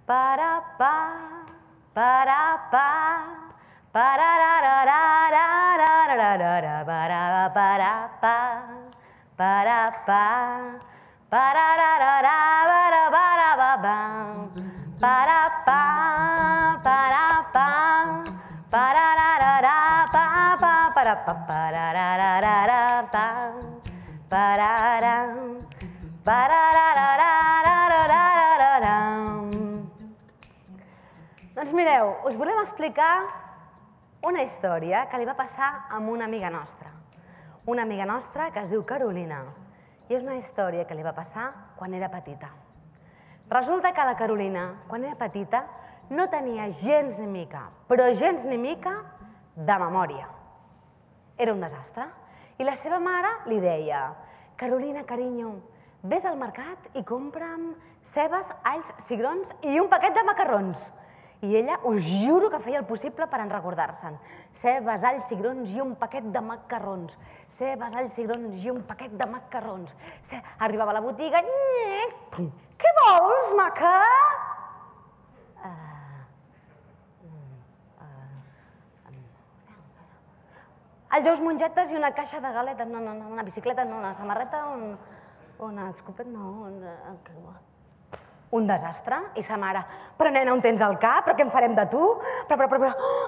Pa-ra-pa, pa-ra-pa, pa-ra-ra-ra-ra-ra-ra-ra-ra-ra, pa-ra-pa, pa-ra-pa, pa-ra-ra-ra-ra-ra-ra-ra-ra-ra, pa-ra-pa, pa-ra-pa, pa-ra-ra-ra-ra-pa-pa, pa-ra-pa, pa-ra-ra-ra-ra-ra-pa, pa-ra-ra, pa-ra-ra-ra-ra-ra-ra-ra-ra. Doncs mireu, us volem explicar una història que li va passar amb una amiga nostra. Una amiga nostra que es diu Carolina. I és una història que li va passar quan era petita. Resulta que la Carolina, quan era petita, no tenia gens ni mica, però gens ni mica, de memòria. Era un desastre. I la seva mare li deia: Carolina, carinyo, vés al mercat i compra'm cebes, alls, cigrons i un paquet de macarrons. I ella, us juro que feia el possible per recordar-se'n. Cebes, alls, cigrons i un paquet de macarrons. Cebes, alls, cigrons i un paquet de macarrons. Arribava a la botiga... Què vols, maca? Els ous mongetes i una caixa de galetes. No, una bicicleta, no, una samarreta, una escopet, no... Un desastre. I sa mare: però nena, on tens el cap? Però què en farem de tu? Però...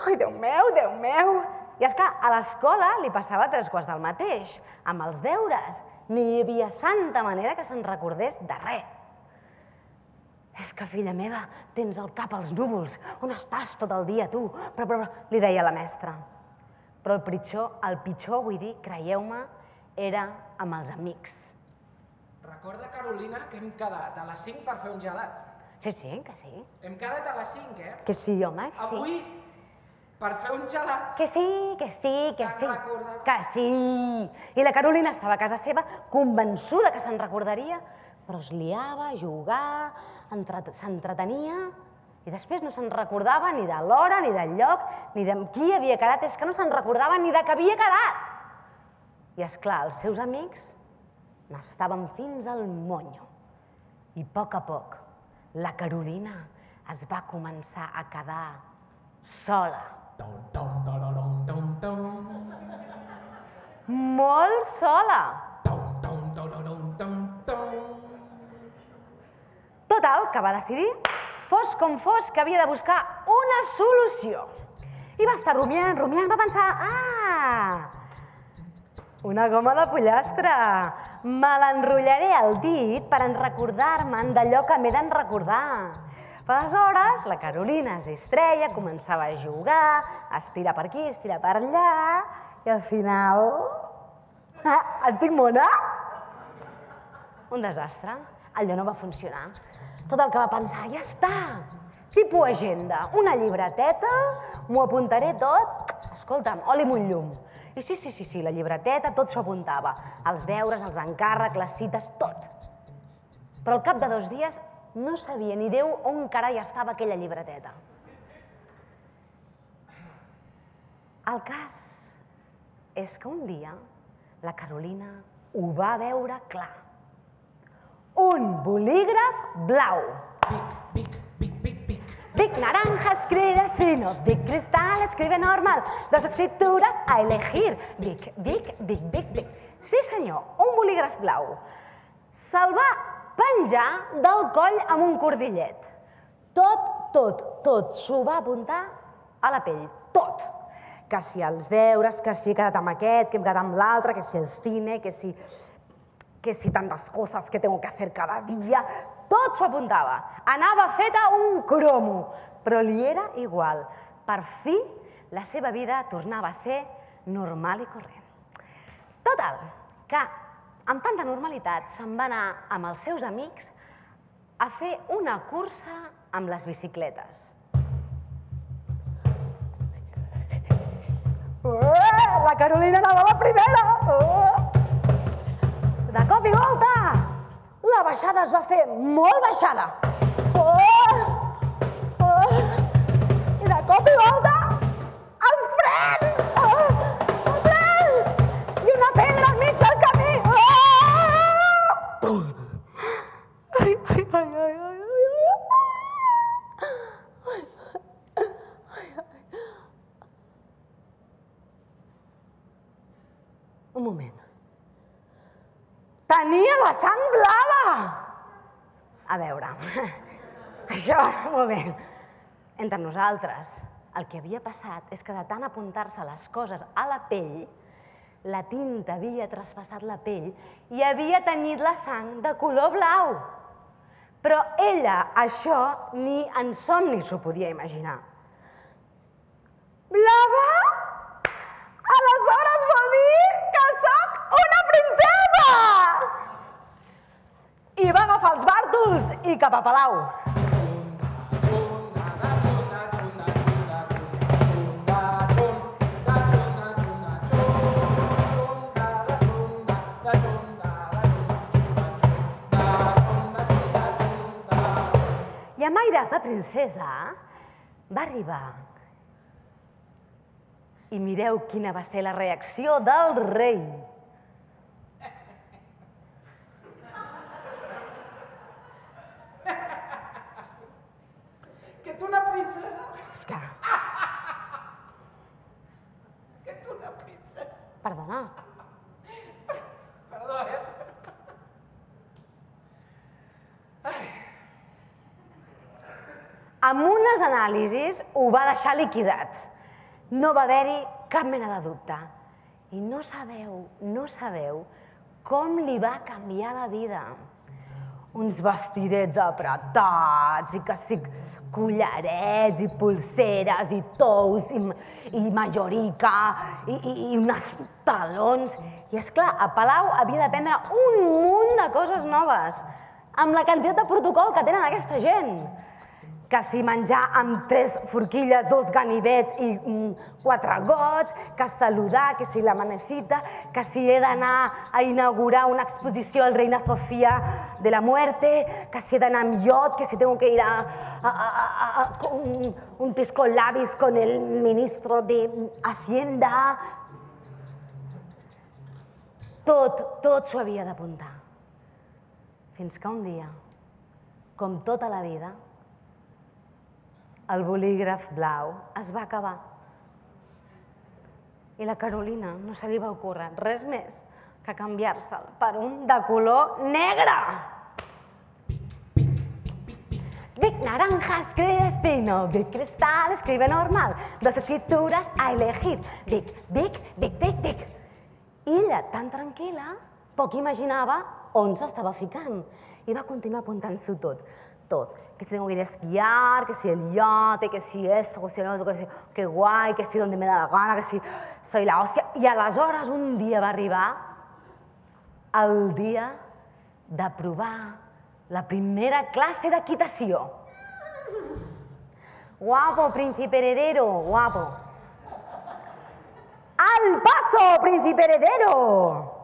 Ai, Déu meu, Déu meu! I és que a l'escola li passava 3 quarts del mateix, amb els deures. Ni hi havia santa manera que se'n recordés de res. És que, filla meva, tens el cap als núvols. On estàs tot el dia, tu? Però, li deia la mestra. Però el pitjor, vull dir, creieu-me, era amb els amics. Recorda, Carolina, que hem quedat a les 5 per fer un gelat. Sí, que sí. Hem quedat a les 5, eh? Que sí, home, que sí. Avui, per fer un gelat. Que sí, que sí. Te'n recordaràs? Que sí. I la Carolina estava a casa seva convençuda que se'n recordaria, però es liava a jugar, s'entretenia i després no se'n recordava ni de l'hora, ni del lloc, ni de qui havia quedat. És que no se'n recordava ni de què havia quedat. I, esclar, els seus amics n'estaven fins al monyo. I a poc, la Carolina es va començar a quedar sola. Molt sola. Total, que va decidir, fos com fos, que havia de buscar una solució. I va estar rumiant, va pensar: una goma de pollastre. Me l'enrotllaré al dit per recordar-me'n d'allò que m'he d'en recordar. Aleshores, la Carolina es distreia, començava a jugar, a estirar per aquí, a estirar per allà, i al final... Estic mona? Un desastre. Allò no va funcionar. Tot el que va pensar: ja està. Tipus agenda, una llibreteta, m'ho apuntaré tot. Escolta'm, oli amb un llum. I sí, la llibreteta, tot s'ho apuntava. Els deures, els encàrrecs, les cites, tot. Però al cap de 2 dies no sabia ni Déu on carai estava aquella llibreteta. El cas és que un dia la Carolina ho va veure clar. Un bolígraf blau. Big naranja escribe fino, Big cristal escribe normal, 2 escrituras a elegir. Big. Sí senyor, un bolígraf blau. Se'l va penjar del coll amb un cordillet. Tot s'ho va apuntar a la pell, tot. Que si els deures, que si he quedat amb aquest, que hem quedat amb l'altre, que si el cine, que si tantas cosas que tengo que hacer cada día... Tot s'ho apuntava. Anava feta un cromo, però li era igual. Per fi, la seva vida tornava a ser normal i corrent. Total, que amb tanta normalitat se'n va anar amb els seus amics a fer una cursa amb les bicicletes. La Carolina anava la primera! De cop i volta! La baixada es va fer molt baixada. I de cop i volta, els frens! El fren! I una pedra al mig del camí! sang blava! A veure, això, molt bé. Entre nosaltres, el que havia passat és que de tant apuntar-se les coses a la pell, la tinta havia traspassat la pell i havia tenyit la sang de color blau. Però ella això ni en somni s'ho podia imaginar. Blava? Aleshores vol dir que sóc una princesa! I va agafar els bàrtols i cap a Palau. I amb aires de princesa va arribar. I mireu quina va ser la reacció del rei. Que ets una princesa? Oscar. Que ets una princesa? Perdona. Perdó, Amb unes anàlisis ho va deixar liquidat. No va haver-hi cap mena de dubte. I no sabeu com li va canviar la vida. Uns vestidets apretats, i que sí, collarets, i polseres, i tous, i majorica, i uns talons. I esclar, a Palau havia d'aprendre un munt de coses noves, amb la quantitat de protocol que tenen aquesta gent. Que si menjar amb 3 forquilles, 2 ganivets i 4 gots, que saludar, que si la manecita, que si he d'anar a inaugurar una exposició al Reina Sofía de la Muerte, que si he d'anar amb iot, que si tengo que ir a un pisco labis con el ministro de Hacienda. Tot s'ho havia d'apuntar. Fins que un dia, com tota la vida, el bolígraf blau es va acabar. I la Carolina no se li va ocórrer res més que canviar-se'l per un de color negre. Big naranja escribe fino, Big cristal escribe normal, 2 escrituras a elegir, Big, Big, Big, Big, Big. I ella, tan tranquil·la, poc imaginava on s'estava ficant i va continuar apuntant-s'ho tot. Que si tengo que ir a esquiar, que si el yate, que si esto, que si el otro, que si que guay, que si donde me da la gana, que si soy la hòstia. I aleshores un dia va arribar el dia de provar la primera classe d'equitació. Guapo, príncipe heredero, guapo. ¡Al paso, príncipe heredero!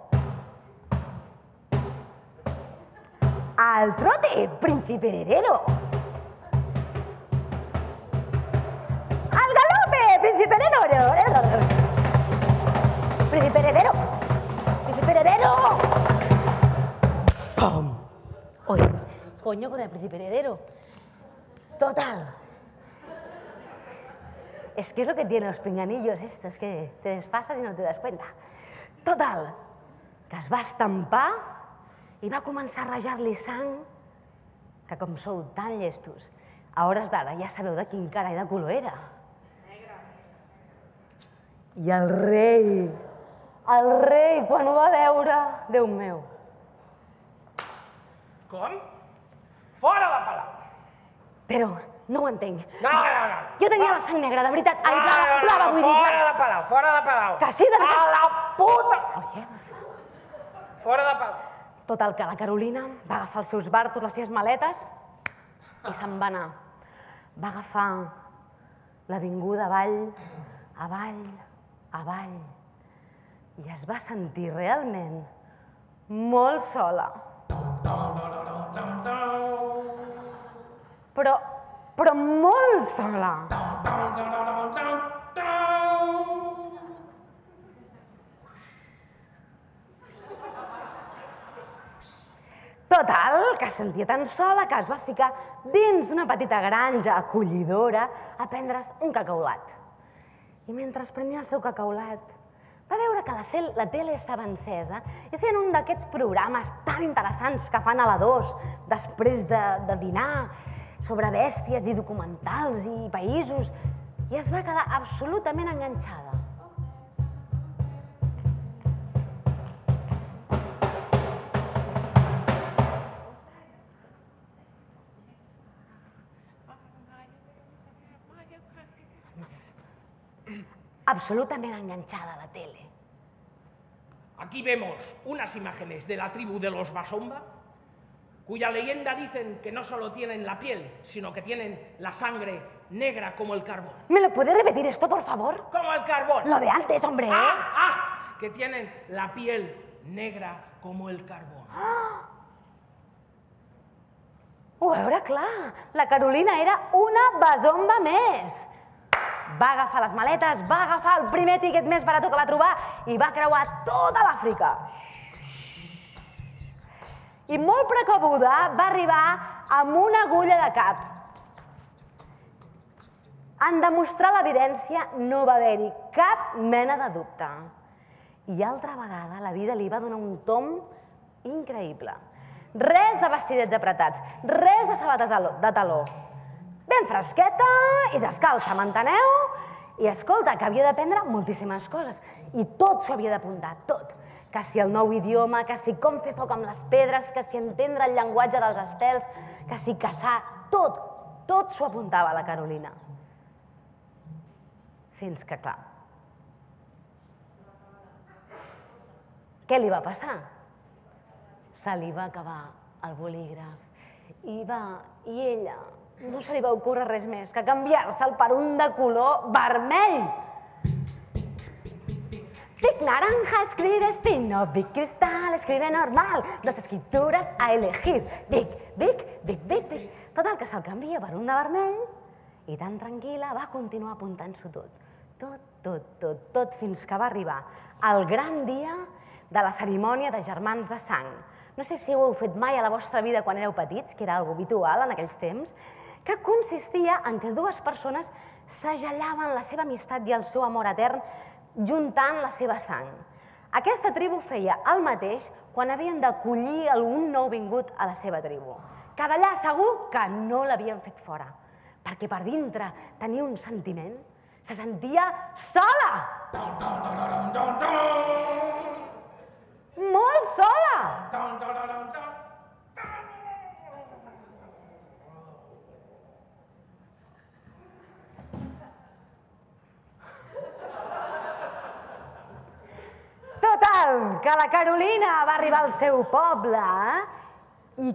¡Al trote, príncipe heredero! ¡Al galope, príncipe heredero! ¡Príncipe heredero! ¡Príncipe heredero! ¡Pum! Oye, coño con el príncipe heredero. Total. Es que es lo que tienen los pinganillos estos, que te desfasas y no te das cuenta. Total, que es va estampar i va començar a rajar-li sang, que com sou tan llestos, a hores d'ara ja sabeu de quin cara i de color era. Negre. I el rei, quan ho va veure, Déu meu. Com? Fora de Palau! Però no ho entenc. No. Jo tenia la sang negra, de veritat. Ai, blava, vull dir... Fora de Palau, fora de Palau. Que sí, de veritat. A la puta! Oye, Fora de Palau. total, que la Carolina va agafar els seus barcos, les seves maletes, i se'n va anar. Va agafar l'avinguda avall, i es va sentir realment molt sola. Però molt sola. Total, que es sentia tan sola que es va ficar dins d'una petita granja acollidora a prendre's un cacaulat. I mentre prenia el seu cacaulat Va veure que la tele estava encesa i feien un d'aquests programes tan interessants que fan a la 2 després de dinar sobre bèsties i documentals i països i es va quedar absolutament enganxada. Absolutamente enganchada a la tele. Aquí vemos unas imágenes de la tribu de los Basomba, cuya leyenda dicen que no solo tienen la piel, sino que tienen la sangre negra como el carbón. ¿Me lo puede repetir esto, por favor? ¡Como el carbón! Lo de antes, hombre. Que tienen la piel negra como el carbón. Ho va veure clar. La Carolina era una besomba més. Va agafar les maletes, va agafar el primer tiquet més barat que va trobar i va creuar tota l'Àfrica. I molt precabuda va arribar amb una agulla de cap. En demostrar l'evidència no va haver-hi cap mena de dubte. I altra vegada la vida li va donar un tom increïble. Res de vestidets apretats, res de sabates de taló. Ben fresqueta i descalça, m'enteneu? I escolta, que havia d'aprendre moltíssimes coses. I tot s'ho havia d'apuntar, tot. Que si el nou idioma, que si com fer foc amb les pedres, que si entendre el llenguatge dels estels, que si caçar, tot. Tot s'ho apuntava la Carolina. Fins que, clar, què li va passar? Se li va acabar el bolígraf i ella no se li va ocórrer res més que canviar-se'l per un de color vermell. Big naranja escribe fino, Big cristal escribe normal, dos escrituras a elegir, Big. Tot el que se'l canvia per un de vermell i tan tranquil·la va continuar apuntant-s'ho tot. Tot, fins que va arribar el gran dia de la cerimònia de germans de sang. No sé si ho heu fet mai a la vostra vida quan éreu petits, que era algo habitual en aquells temps, que consistia en que dues persones segellaven la seva amistat i el seu amor etern juntant la seva sang. Aquesta tribu feia el mateix quan havien d'acollir algun nou vingut a la seva tribu. Que d'allà segur que no l'havien fet fora, perquè per dintre tenia un sentiment, se sentia sola! Molt sola! Total, que la Carolina va arribar al seu poble i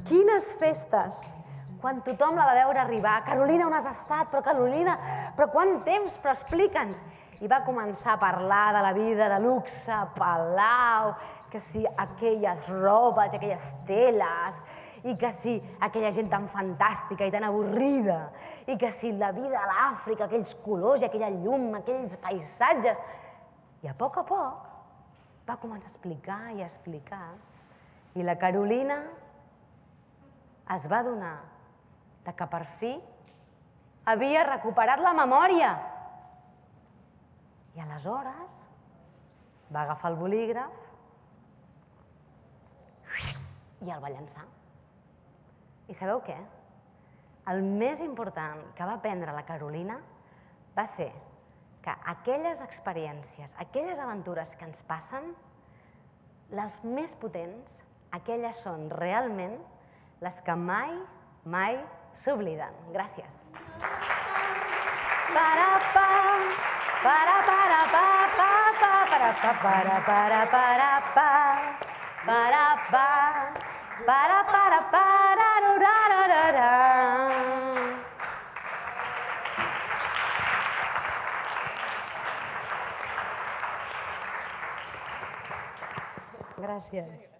quines festes! Quan tothom la va veure arribar, Carolina, on has estat? Però Carolina, però quant temps? Però explica'ns! I va començar a parlar de la vida de luxe, palau, que si aquelles robes, aquelles teles, i que si aquella gent tan fantàstica i tan avorrida, i que si la vida a l'Àfrica, aquells colors i aquella llum, aquells paisatges. I a poc va començar a explicar i a explicar, i la Carolina es va adonar que per fi havia recuperat la memòria. I aleshores va agafar el bolígraf i el va llançar. I sabeu què? El més important que va aprendre la Carolina va ser que aquelles experiències, aquelles aventures que ens passen, les més potents, aquelles són realment les que mai s'obliden. Gràcies. Gràcies.